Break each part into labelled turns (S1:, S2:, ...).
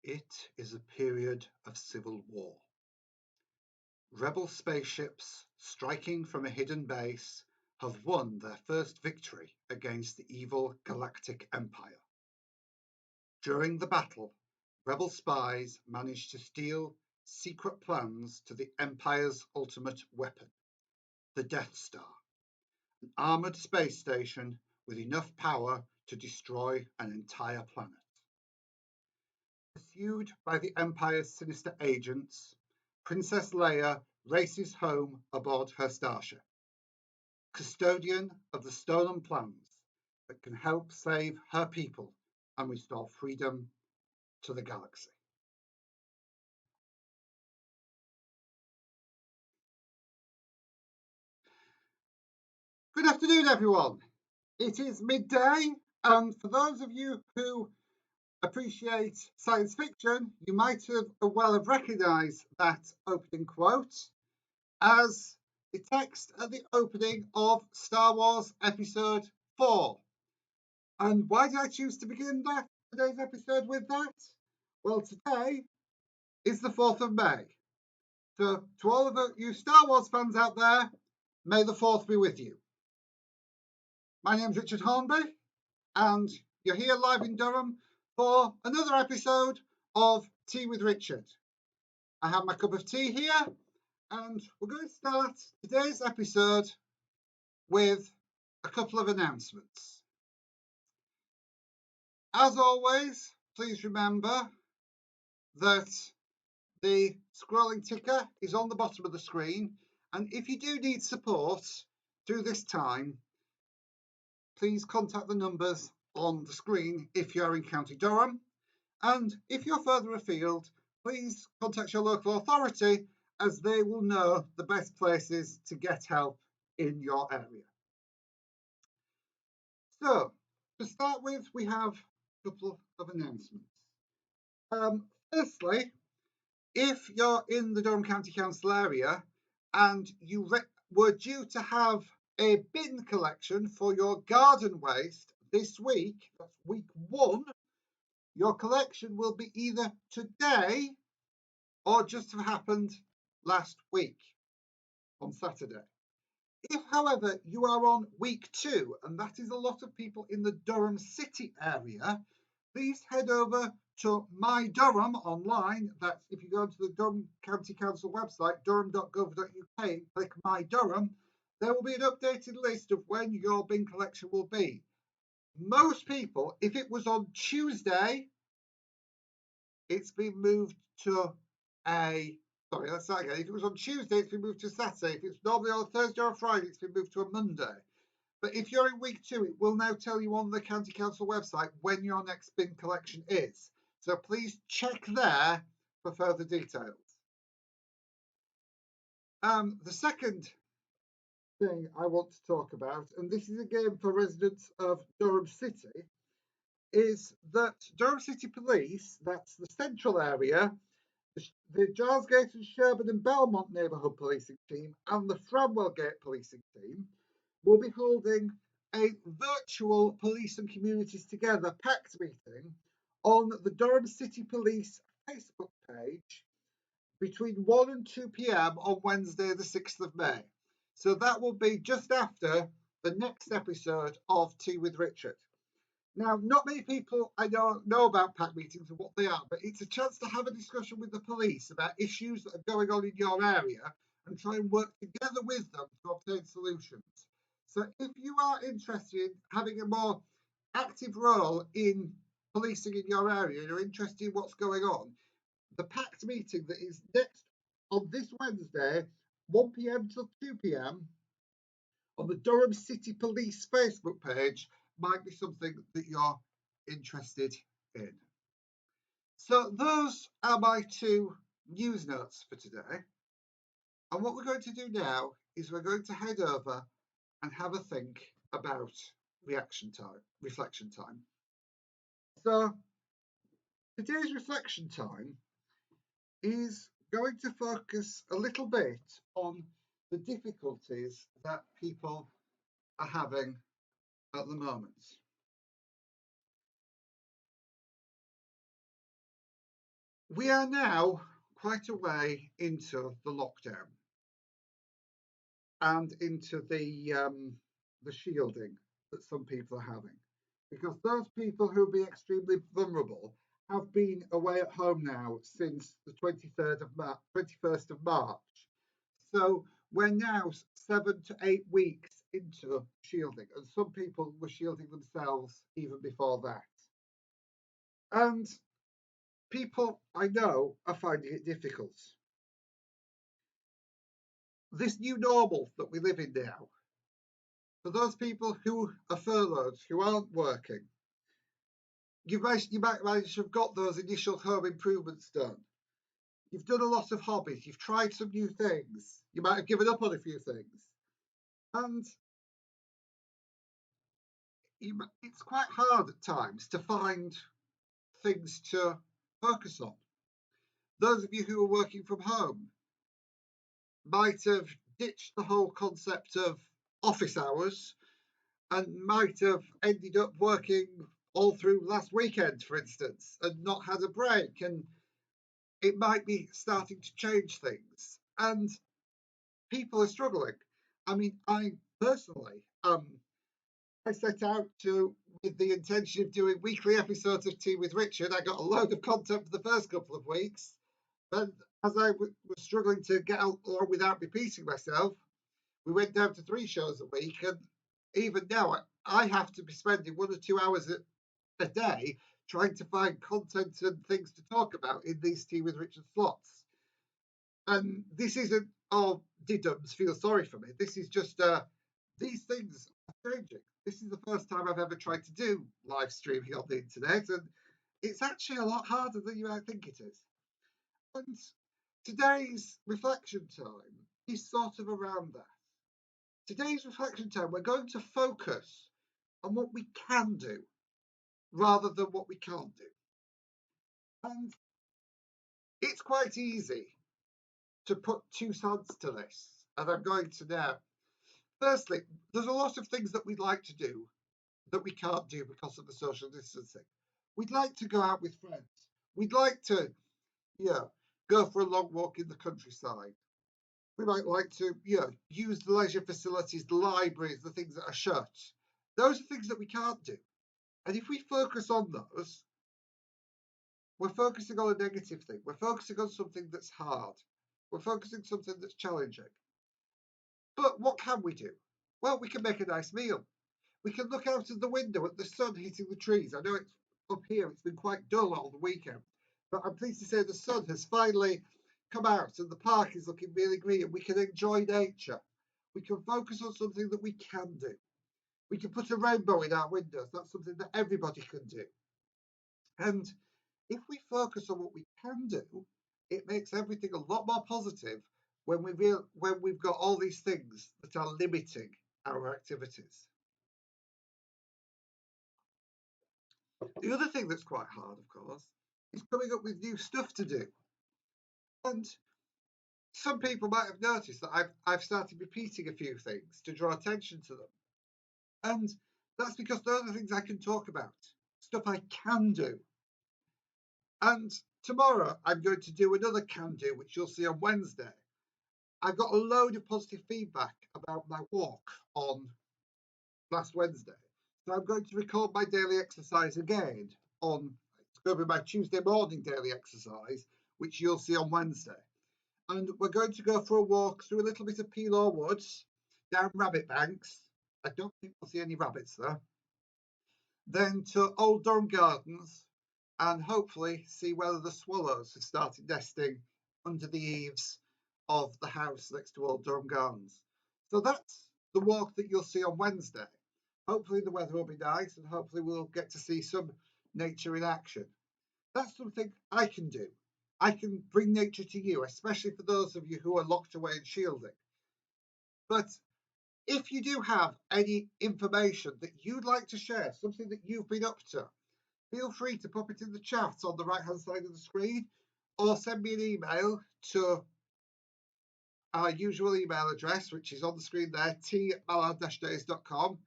S1: It is a period of civil war. Rebel spaceships striking from a hidden base have won their first victory against the evil Galactic Empire. During the battle, rebel spies managed to steal secret plans to the Empire's ultimate weapon, the Death Star, an armoured space station with enough power to destroy an entire planet. Pursued by the Empire's sinister agents, Princess Leia races home aboard her starship, custodian of the stolen plans that can help save her people and restore freedom to the galaxy. Good afternoon, everyone. It is midday, and for those of you who appreciate science fiction, you might have recognised that opening quote as the text at the opening of Star Wars Episode 4. And why did I choose to begin today's episode with that? Well, today is the 4th of May. So to all of you Star Wars fans out there, may the 4th be with you. My name's Richard Hornby, and you're here live in Durham for another episode of Tea with Richard. I have my cup of tea here, and we're going to start today's episode with a couple of announcements. As always, please remember that the scrolling ticker is on the bottom of the screen, and if you do need support through this time, please contact the numbers on the screen if you're in County Durham, and if you're further afield, please contact your local authority as they will know the best places to get help in your area. So, to start with, we have a couple of announcements. Firstly, if you're in the Durham County Council area and you were due to have a bin collection for your garden waste this week, that's week 1, your collection will be either today or just have happened last week on Saturday. If, however, you are on week 2, and that is a lot of people in the Durham City area, please head over to My Durham online. That's if you go to the Durham County Council website, durham.gov.uk, and click My Durham, there will be an updated list of when your bin collection will be. Most people, if it was on Tuesday, it's been moved to Sorry, let's start again. If it was on Tuesday, it's been moved to Saturday. If it's normally on a Thursday or a Friday, it's been moved to a Monday. But if you're in week 2, it will now tell you on the County Council website when your next bin collection is. So please check there for further details. The second thing I want to talk about, and this is again for residents of Durham City, is that Durham City Police, that's the central area, the Gilesgate and Sherburn and Belmont neighbourhood policing team and the Framwell Gate policing team will be holding a virtual Police and Communities Together pact meeting on the Durham City Police Facebook page between 1 and 2 p.m. on Wednesday the 6th of May. So that will be just after the next episode of Tea with Richard. Now, not many people I know about pact meetings and what they are, but it's a chance to have a discussion with the police about issues that are going on in your area and try and work together with them to obtain solutions. So if you are interested in having a more active role in policing in your area, and you're interested in what's going on, the pact meeting that is next on this Wednesday, 1 p.m. till 2 p.m. on the Durham City Police Facebook page might be something that you're interested in. So those are my 2 news notes for today. And what we're going to do now is we're going to head over and have a think about reflection time. So today's reflection time is going to focus a little bit on the difficulties that people are having at the moment. We are now quite a way into the lockdown and into the shielding that some people are having, because those people who will be extremely vulnerable have been away at home now since the 23rd of March, 21st of March. So we're now 7 to 8 weeks into shielding, and some people were shielding themselves even before that. And people I know are finding it difficult. This new normal that we live in now, for those people who are furloughed, who aren't working, you might manage to have got those initial home improvements done. You've done a lot of hobbies, you've tried some new things, you might have given up on a few things. And it's quite hard at times to find things to focus on. Those of you who are working from home might have ditched the whole concept of office hours and might have ended up working all through last weekend, for instance, and not had a break. And it might be starting to change things. And people are struggling. I mean, I personally, I set out to, with the intention of doing weekly episodes of Tea with Richard. I got a load of content for the first couple of weeks. But as I was struggling to get along without repeating myself, we went down to 3 shows a week. And even now, I have to be spending 1 or 2 hours a day trying to find content and things to talk about in these Tea with Richard slots. And this isn't, oh, diddums, feel sorry for me. This is just, these things are changing. This is the first time I've ever tried to do live streaming on the internet, and it's actually a lot harder than you might think it is. And today's reflection time is sort of around that. Today's reflection time, we're going to focus on what we can do rather than what we can't do. And it's quite easy to put 2 sides to this, and I'm going to now. Firstly, there's a lot of things that we'd like to do that we can't do because of the social distancing. We'd like to go out with friends. We'd like to, go for a long walk in the countryside. We might like to, use the leisure facilities, the libraries, the things that are shut. Those are things that we can't do. And if we focus on those, we're focusing on a negative thing. We're focusing on something that's hard. We're focusing on something that's challenging. But what can we do? Well, we can make a nice meal. We can look out of the window at the sun hitting the trees. I know it's up here, it's been quite dull all the weekend, but I'm pleased to say the sun has finally come out and the park is looking really green and we can enjoy nature. We can focus on something that we can do. We can put a rainbow in our windows. That's something that everybody can do. And if we focus on what we can do, it makes everything a lot more positive when we've got all these things that are limiting our activities. The other thing that's quite hard, of course, is coming up with new stuff to do. And some people might have noticed that I've started repeating a few things to draw attention to them. And that's because those are things I can talk about, stuff I can do. And tomorrow I'm going to do another can do, which you'll see on Wednesday. I got a load of positive feedback about my walk on last Wednesday. So I'm going to record my daily exercise again it's going to be my Tuesday morning daily exercise, which you'll see on Wednesday. And we're going to go for a walk through a little bit of Peelaw Woods, down rabbit banks. I don't think we'll see any rabbits there. Then to Old Durham Gardens, and hopefully see whether the swallows have started nesting under the eaves of the house next to Old Durham Gardens. So that's the walk that you'll see on Wednesday. Hopefully the weather will be nice and hopefully we'll get to see some nature in action. That's something I can do. I can bring nature to you, especially for those of you who are locked away and shielding. But if you do have any information that you'd like to share, something that you've been up to, feel free to pop it in the chat on the right-hand side of the screen or send me an email to our usual email address, which is on the screen there, t@mallard-days.com,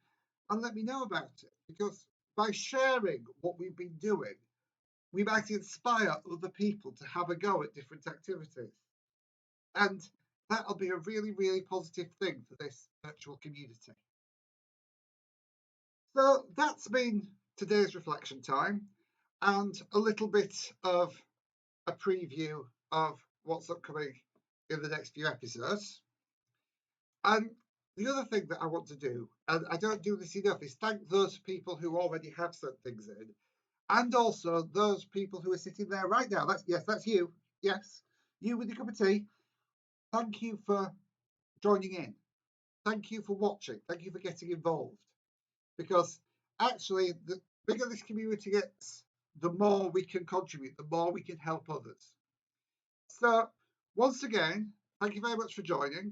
S1: and let me know about it. Because by sharing what we've been doing, we might inspire other people to have a go at different activities. And that'll be a really, really positive thing for this virtual community. So that's been today's reflection time and a little bit of a preview of what's upcoming in the next few episodes. And the other thing that I want to do, and I don't do this enough, is thank those people who already have sent things in, and also those people who are sitting there right now. That's you. Yes, you with your cup of tea. Thank you for joining in. Thank you for watching. Thank you for getting involved. Because actually, the bigger this community gets, the more we can contribute, the more we can help others. So, once again, thank you very much for joining.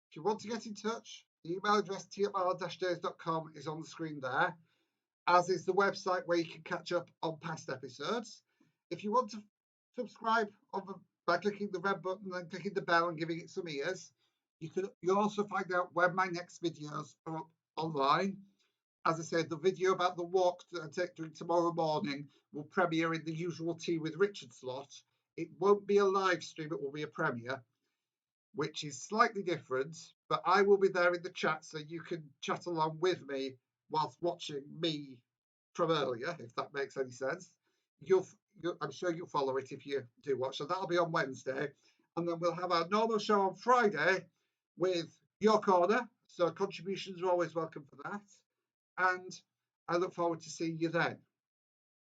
S1: If you want to get in touch, the email address tmr-days.com is on the screen there, as is the website where you can catch up on past episodes. If you want to subscribe by clicking the red button and clicking the bell and giving it some ears, you'll also find out when my next videos are up online. As I said, the video about the walk that I take during tomorrow morning will premiere in the usual Tea with Richard slot. It won't be a live stream, it will be a premiere, which is slightly different, but I will be there in the chat so you can chat along with me whilst watching me from earlier, if that makes any sense. I'm sure you'll follow it if you do watch. So that'll be on Wednesday. And then we'll have our normal show on Friday with Your Corner. So contributions are always welcome for that. And I look forward to seeing you then.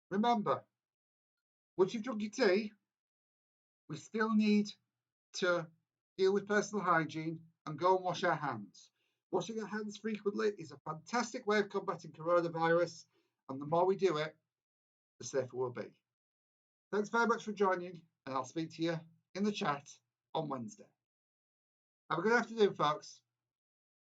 S1: Remember, once you've drunk your tea, we still need to deal with personal hygiene and go and wash our hands. Washing our hands frequently is a fantastic way of combating coronavirus, and the more we do it, the safer we'll be. Thanks very much for joining, and I'll speak to you in the chat on Wednesday. Have a good afternoon, folks.